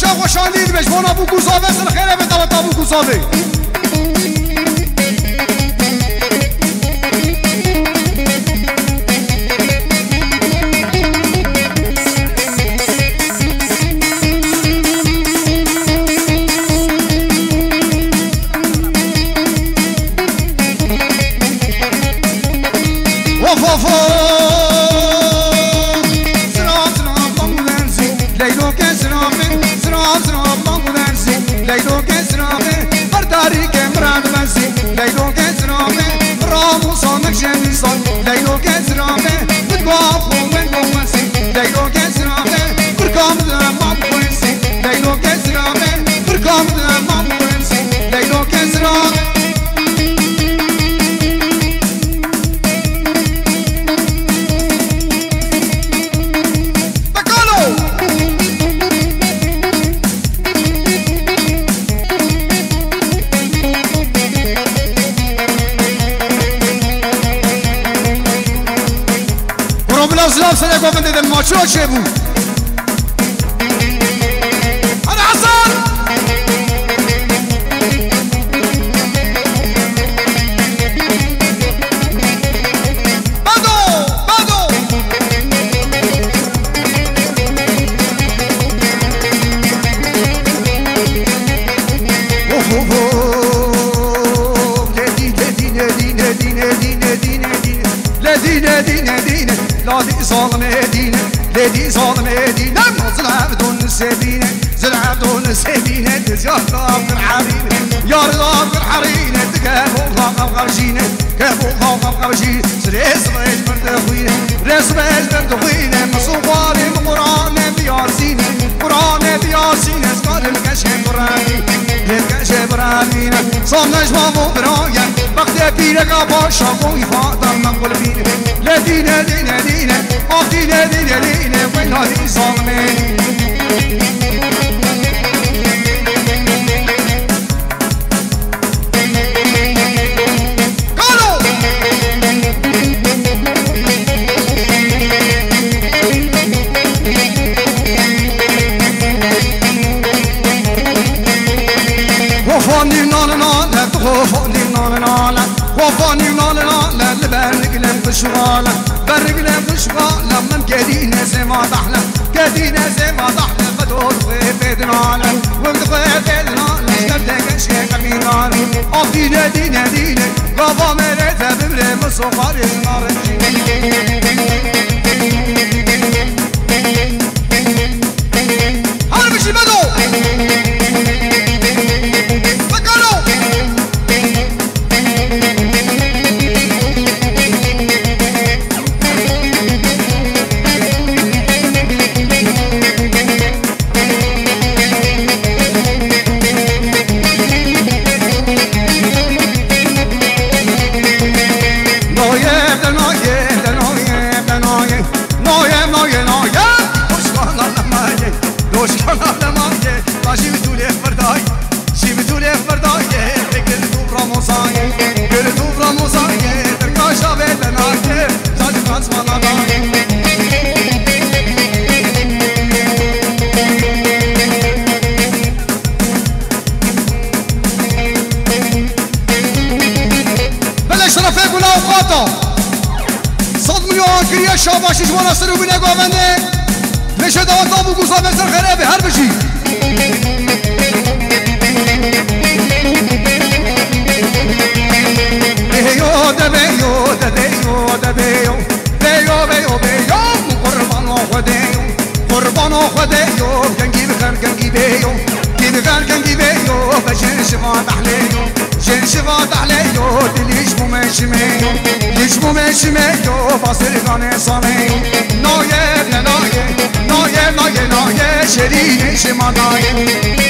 باشا خوشاندید بش وانا بو گوزاوه سر خیره به تا بو گوزاوه چرا چه بود؟ انا حسن بدو دینه لادي ظالم دينه لدي ظالم دينه مظلم دون سبينه زرع دون سبينه تزياد راب الحرينه يا راب الحرينه تكابو غام غرجينه كابو غام غرجينه ريس ريس بردوينه ريس ريس بردوينه مصواري قرآن بياسينه قرآن بياسينه سكان الكشف قرآني الكشف قرآني صامناش مامو برايا وقت بيرك باشا بوي فاطر نقول بينه لا دينه دينه دينه دينه دينه دينه وين هذه ظالمين وفاني نانا نانا وفاني نانا نانا وفاني نانا نانا لبرق لم بشغالة برق لم بشغالة من كدينا زي ما ضحنا كدينا زي ما ضحنا بدور غيبتنا وبغيبتنا اشتبتك اشياء كمينا دينا دينا دينا غابا مريتا ببري مصوغار النار هلا بشي بدو شاباشش وانا سرو بینه گوونده میشه دوتا بو گوزا بسر خرابه هر بشی بیو ده بیو ده بیو ده بیو بیو بیو بیو قربانو خودیو قربانو خودیو گنگی بخر گنگی بیو گی بخر گنگی بیو بجن شما تحلیو جن شما تحلیو دلیش ممشمیو دلیش ممشمیو فاصل گانه سامیو نایه نایه نایه نایه نایه شرین شما نایه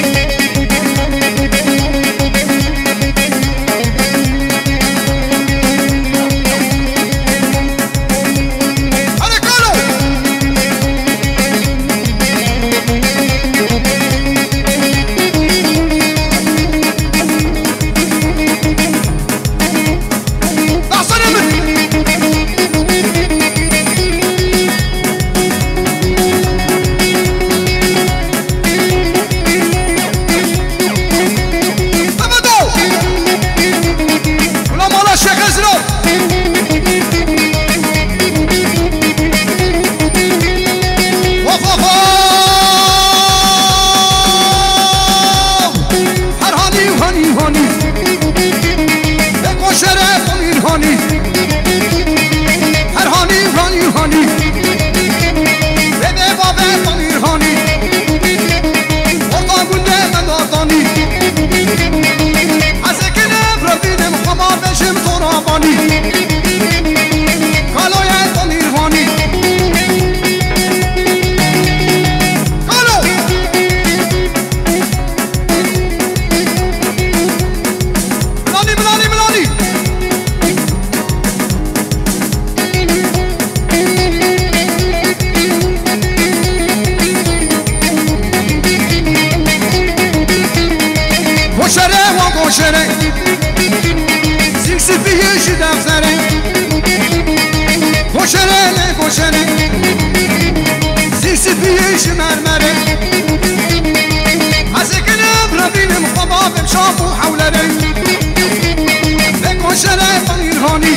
خوشره زیکسی بیش دفتره خوشره خوشره زیکسی بیش مرمره هزکنم ربینم خبابم شاف و حولره خوشره فنیرهانی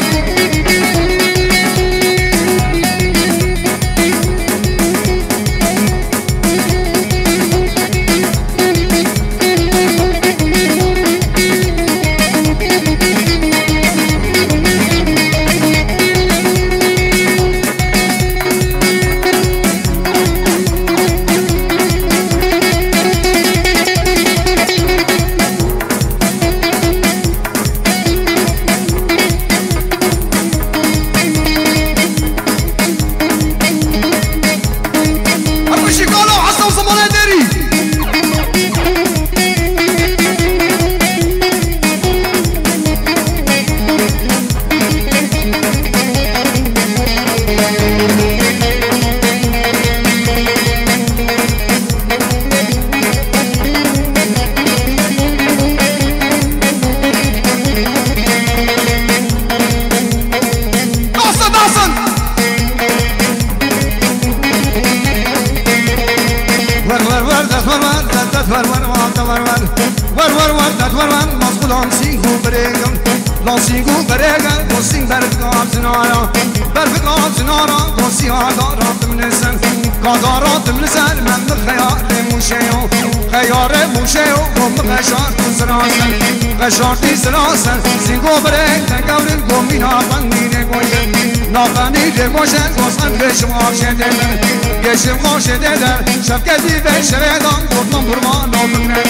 شارتی سراسر سینگو برای تنگاورن گمی نافنی نگویم نافنی نگوشن گوزن بشم آشه دیدن گشم خوشه دیدن شفکتی به شویدان گفتم برمان نافنه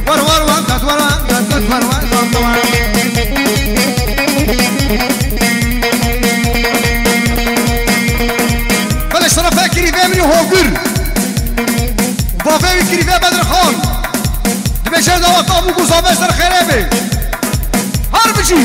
ور ور ور دت ور ور دت ور ور دت ور بلش طرف کریفه منی هوگر بافه کریفه بدر خان بشر دوات ابو گوزابه سر خرابه هر بچی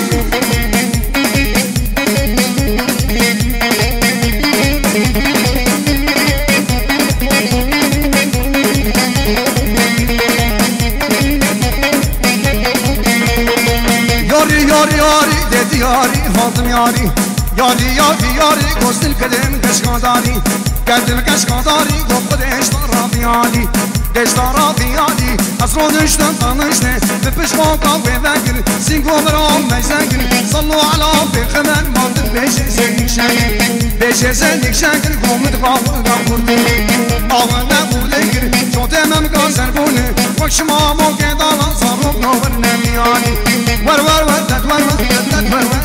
یاری یاری یاری دیدی یاری فاطم یاری یاری یاری یاری گستل کدم کشکاداری کدم کشکاداری گفت دشتار بیانی دشتار بیانی از رو دشتن تنشته به پشماکا بذکر سینگو برام مزکر صلو علا بخمن ماند بشه زنگ شکر بشه زنگ شکر گمت غاور آوه نبوده گر چون تمام گازر بونه وشما موقع دالان صاروب نوبر نمیانی ور ور ور دد ور ور دد ور ور